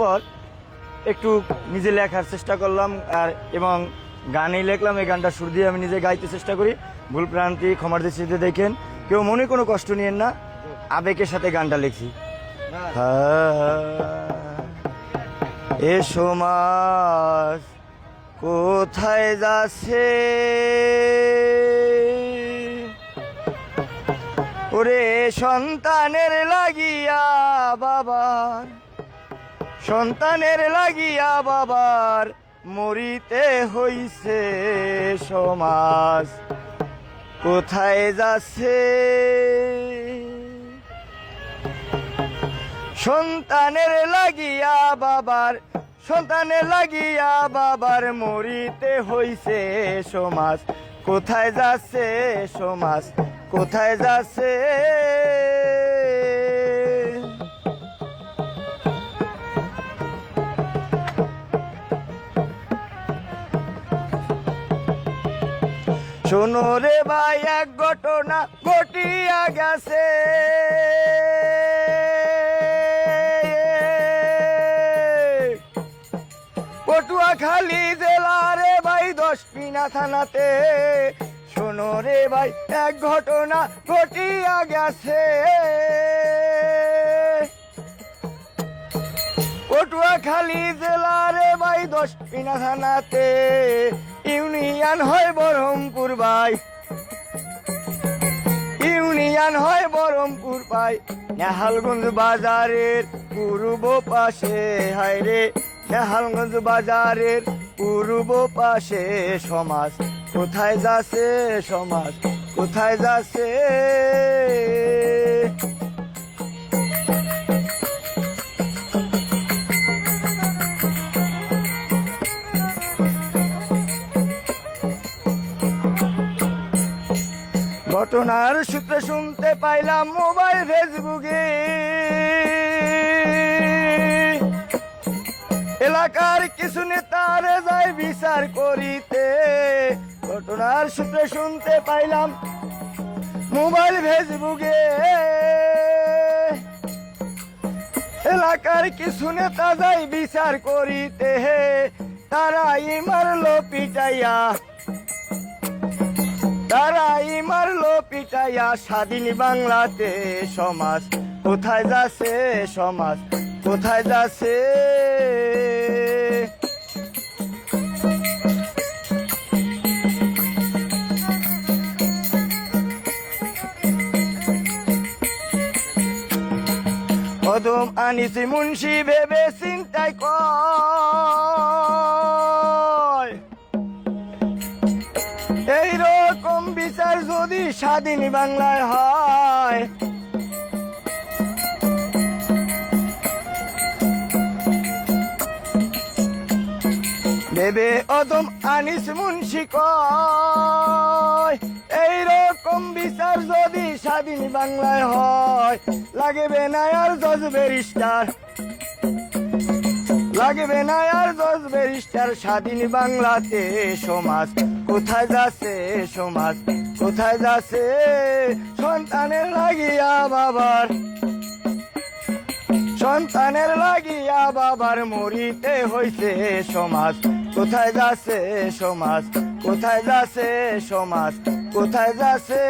পর একটু নিজে লেখার চেষ্টা করলাম আর এবং গানেই লিখলাম। এই গানটা সুর দিয়ে আমি নিজে গাইতে চেষ্টা করি। ভুল প্রান্তি ক্ষমার দৃষ্টিতে দেখেন, কেউ মনে কোনো কষ্ট নিয়েন না, আবেগের সাথে গানটা লিখছি। এ সমাজ কোথায় যাচ্ছে, ওরে সন্তানের লাগিয়া বাবার, সন্তানের লাগিয়া বাবার মরিতে হইছে। সমাজ কোথায় যাচ্ছে, সন্তানের লাগিয়া বাবার, সন্তানের লাগিয়া বাবার মরিতে হইছে। সমাজ কোথায় যাচ্ছে, সমাজ কোথায় যাচ্ছে। শোনো রে ভাই, এক ঘটনা ঘটিয়া গেছে। পটুয়াখালী জেলারে ভাই 10 থানাতে। শোনো রে ভাই, এক ঘটনা ঘটিয়া গেছে। পটুয়াখালী জেলারে ভাই 10 থানাতে। ইউনিয়ন হয় বহরমপুর ভাই, ইউনিয়ন হয় বহরমপুর ভাই। নেহালগঞ্জ বাজারের পূর্ব পাশে, হায় রে নেহালগঞ্জ বাজারের পূর্ব পাশে। সমাজ কোথায় যাচ্ছে, সমাজ কোথায় যাচ্ছে। ঘটনার সূত্রে শুনতে পাইলাম মোবাইল ফেসবুকে, এলাকার কিছু নেতার যায় বিচার করিতে। ঘটনার সূত্রে শুনতে পাইলাম মোবাইল ফেসবুকে, এলাকার কিছু নেতা যায় বিচার করিতে। তারাই মারলো পিটাইয়া, তারাই মারলো পিটাইয়া স্বাধীন বাংলাতে। সমাজ কোথায় যাচ্ছে, সমাজ কোথায় যাচ্ছে। কদম আনিছি মুন্সি ভেবে চিন্তায় কয়, এইরকম বিচার যদি স্বাধীন বাংলায় হয়। ভেবে অদম আনিস মুন্সি কয়, এইরকম বিচার যদি স্বাধীন বাংলায় হয়। লাগবে না আর জজ ব্যারিস্টার, লাগবে না আর জজ ব্যারিস্টার স্বাধীন বাংলাতে। সমাজ কোথায় যাচ্ছে, সমাজ কোথায় যাচ্ছে। সন্তানের লাগিয়া বাবার, সন্তানের লাগিয়া বাবার মরিতে হইছে। সমাজ কোথায় যাচ্ছে, সমাজ কোথায় যাচ্ছে। সমাজ কোথায় যাচ্ছে।